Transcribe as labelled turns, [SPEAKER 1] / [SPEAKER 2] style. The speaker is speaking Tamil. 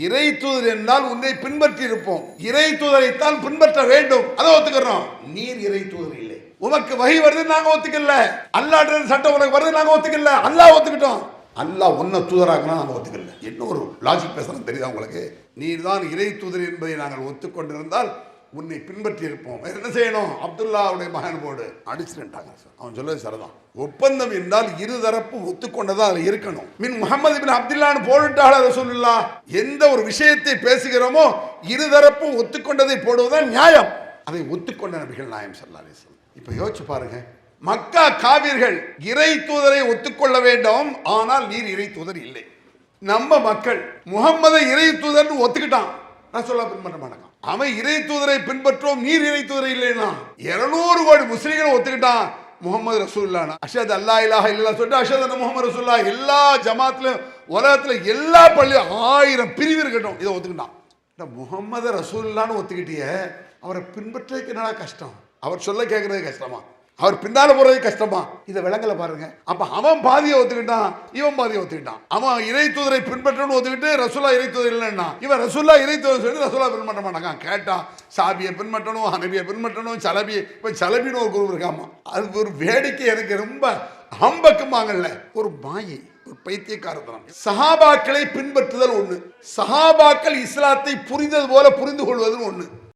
[SPEAKER 1] இறை தூதர் என்றால் உன்னை பின்பற்றி இருப்போம், இறை தூதரைத்தான் பின்பற்ற வேண்டும், அதை ஒத்துக்கிறோம். நீர் இறை தூதர் இல்லை, உனக்கு வகை வருது நாங்க ஒத்துக்கல, அல்லாஹ் சட்டம் உனக்கு வருது நாங்க ஒத்துக்கல, அல்லாஹ் ஒத்துக்கிட்டோம். அல்லாஹ் உன்னை தூதராக்கணும் நாங்க ஒத்துக்கல. என்ன ஒரு லாஜிக் பேசுறோம் தெரியுதா உங்களுக்கு? நீர் தான் இறை தூதர் என்பதை நாங்கள் ஒத்துக்கொண்டிருந்தால் உன்னை பின்பற்றி இருப்போம். என்ன செய்யணும்? அப்துல்லாவுடைய மகன் போடு அடிச்சுட்டாங்க. அவன் சொல்றது சரிதான். ஒப்பந்தம் என்றால் இருதரப்பு ஒத்துக்கொண்டதா அதில் இருக்கணும். மின் முஹம்மது பின் அப்துல்லான்னு போட்டுட்டால ரசூலுல்லாஹ். எந்த ஒரு விஷயத்தை பேசுகிறோமோ இருதரப்பும் ஒத்துக்கொண்டதை போடுவதுதான் நியாயம். அதை ஒத்துக்கொண்ட நபிகள் நாயகம் ஸல்லல்லாஹு அலைஹி வஸல்லம். இப்ப யோசிச்சு பாருங்க, மக்கா காவிர்கள் இறை தூதரை ஒத்துக்கொள்ள வேண்டும், ஆனால் நீர் இறை தூதர் இல்லை. நம்ம மக்கள் முகம்மதை இறை தூதர் ஒத்துக்கிட்டான், ரசூலுல்லாஹ் பின்பற்ற மாட்டாங்க. அவன் இறை தூதரை பின்பற்றோம், நீர் இறை தூதரை இல்லைன்னா 200 கோடி முஸ்லிம்களை ஒத்துக்கிட்டான் முகமது ரசூலுல்லாஹ். அஷ்ஹது அல்லா இலாஹ இல்லல்லாஹ் சொல்லிட்டு அஷ்ஹது அன்ன முஹம்மது ரசூலுல்லாஹ். எல்லா ஜமாத்லயும் உலகத்துல எல்லா பள்ளியும் 1000 பிரிவு இருக்கட்டும், இதை ஒத்துக்கிட்டான். முகமது ரசூலுல்லாஹ்னு ஒத்துக்கிட்டிய, அவரை பின்பற்றதுக்கு என்னடா கஷ்டம்? அவர் சொல்ல கேட்கறது கஷ்டமா? அவர் பின்னால போறது கஷ்டமா? இதை விளங்கல பாருங்க. அப்ப அவன் பாதியை ஒத்துக்கிட்டான், இவன் பாதியை ஒத்துக்கிட்டான். அவன் இறை தூதரை பின்பற்றணும்னு ஒத்துக்கிட்டு ரசூலா இறை தூதர் இல்லைன்னா, இவன் ரசூலா இறை தூதர் சொல்லி ரசூலா பின்பற்ற மாட்டாங்க. கேட்டான், சாபியை பின்பற்றணும், ஹனபியை பின்பற்றணும், சலபி. இப்ப சலபின்னு ஒரு குரூப் இருக்காமா, அது ஒரு வேடிக்கை. எனக்கு ரொம்ப ஹம்பக்குமாங்கல்ல, ஒரு மாயை, ஒரு பைத்தியக்காரத்தனம். சஹாபாக்களை பின்பற்றுதல் ஒண்ணு, சஹாபாக்கள் இஸ்லாத்தை புரிந்தது போல புரிந்து கொள்வது ஒண்ணு.